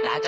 Đã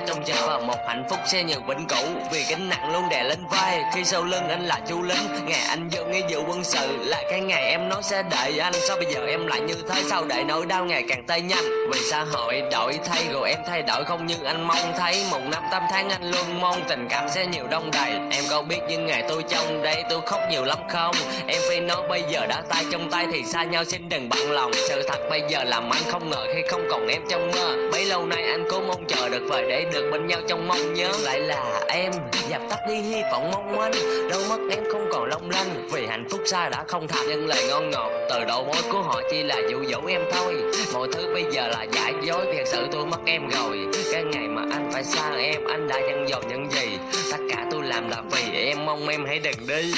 trông chờ và một hạnh phúc sẽ như vĩnh cửu, vì gánh nặng luôn đè lên vai khi sau lưng anh là chú lính. Ngày anh vô nghĩa vụ quân sự là cái ngày em nói sẽ đợi anh, sao bây giờ em lại như thế? Sao để nỗi đau ngày càng tơi nhanh? Vì xã hội đổi thay rồi em thay đổi không như anh mong thấy. Một năm 8 tháng anh luôn mong tình cảm sẽ nhiều đông đầy. Em có biết những ngày tôi trong đây tôi khóc nhiều lắm không? Em phải nói bây giờ đã tay trong tay thì xa nhau xin đừng bận lòng. Sự thật bây giờ làm anh không ngờ khi không còn em trong mơ. Bấy lâu nay anh cố mong chờ được về để được bên nhau trong mong nhớ. Lại là em dập tắt đi hy vọng mong manh, đâu mất em không còn long lanh. Vì hạnh phúc xa đã không thật, nhưng lời ngon ngọt từ đầu môi của họ chỉ là dụ dỗ em thôi. Mọi thứ bây giờ là giả dối, thật sự tôi mất em rồi. Cái ngày mà anh phải xa em, anh đã dặn dò những gì? Tất cả tôi làm là vì em, mong em hãy đừng đi.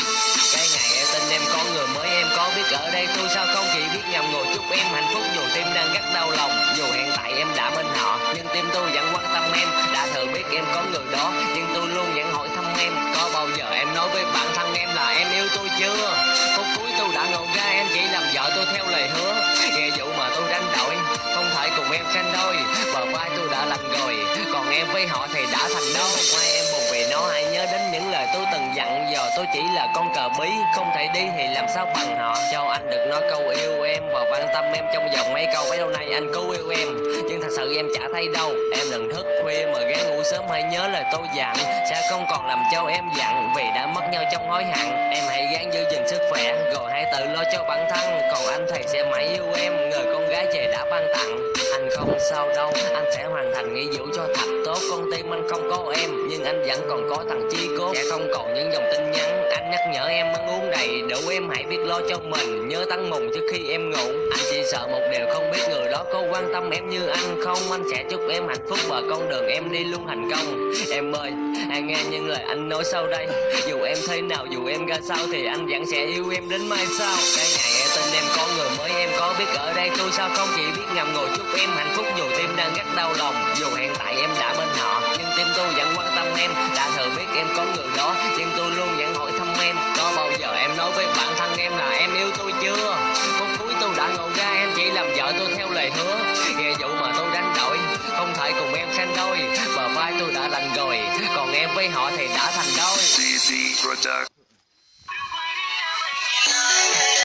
Cái ngày em tin em có người mới, em có biết ở đây tôi sao không chỉ biết nhầm ngồi chúc em hạnh phúc. Dù tim đang rất đau lòng, dù hiện tại em đã bên họ, nhưng tim tôi vẫn quan tâm em. Đã thử biết em có người đó, nhưng tôi luôn vẫn hỏi thăm em. Có bao giờ em nói với bản thân em là em yêu tôi chưa? Phút cuối tôi đã ngộ ra em chỉ làm vợ tôi theo lời hứa. Nghe vụ mà tôi đánh đổi, không thể cùng em sanh đôi. Bờ vai tôi đã lành rồi, còn em với họ thì đã thành đôi. Ngoài em buồn vì nó, hãy nhớ đến những lời tôi từng dặn dò. Tôi chỉ là con cờ bí, không thể đi thì làm sao bằng họ. Cho anh được nói câu yêu em và quan tâm em trong vòng mấy câu. Mấy lâu nay anh cố yêu em, nhưng thật sự em chả thấy đâu. Em đừng thức khuya mà gắng ngủ sớm, hãy nhớ lời tôi dặn. Sẽ không còn làm cho em giận vì đã mất nhau trong hối hận. Em hãy gắng giữ gìn sức khỏe, rồi hãy tự lo cho bản thân. Còn anh thì sẽ mãi yêu em, người con gái về đã ban tặng. Anh không sao đâu, anh sẽ hoàn thành nghĩa vụ cho thật tốt. Con tim anh không có em, nhưng anh vẫn còn có thằng chí cốt. Sẽ không còn những dòng tin nhắn, anh nhắc nhở em ăn uống đầy đủ. Em hãy biết lo cho mình, nhớ tắm mùng trước khi em ngủ. Anh chỉ sợ một điều, không biết người đó có quan tâm em như anh không. Anh sẽ chúc em hạnh phúc và con đường em đi luôn thành công. Em ơi, hãy nghe những lời anh nói sau đây. Dù em thế nào, dù em ra sao thì anh vẫn sẽ yêu em đến mai sau. Cái ngày em tin em có người mới, em có biết ở đây tôi sao không chỉ biết ngầm ngồi chúc em hạnh phúc. Dù tim đang rất đau lòng, dù hiện tại em đã bên họ, nhưng tim tôi vẫn quan tâm em. Đã thử biết em có người đó, nhưng tôi luôn vẫn hỏi thăm em. Có bao giờ em nói với bản thân em là em yêu tôi chưa? Phút cuối tôi đã ngộ ra em chỉ làm vợ tôi theo lời hứa. Nghe vụ mà tôi đánh đổi, không thể cùng em sanh đôi. Bờ vai tôi đã lành rồi, còn em với họ thì đã thành đôi.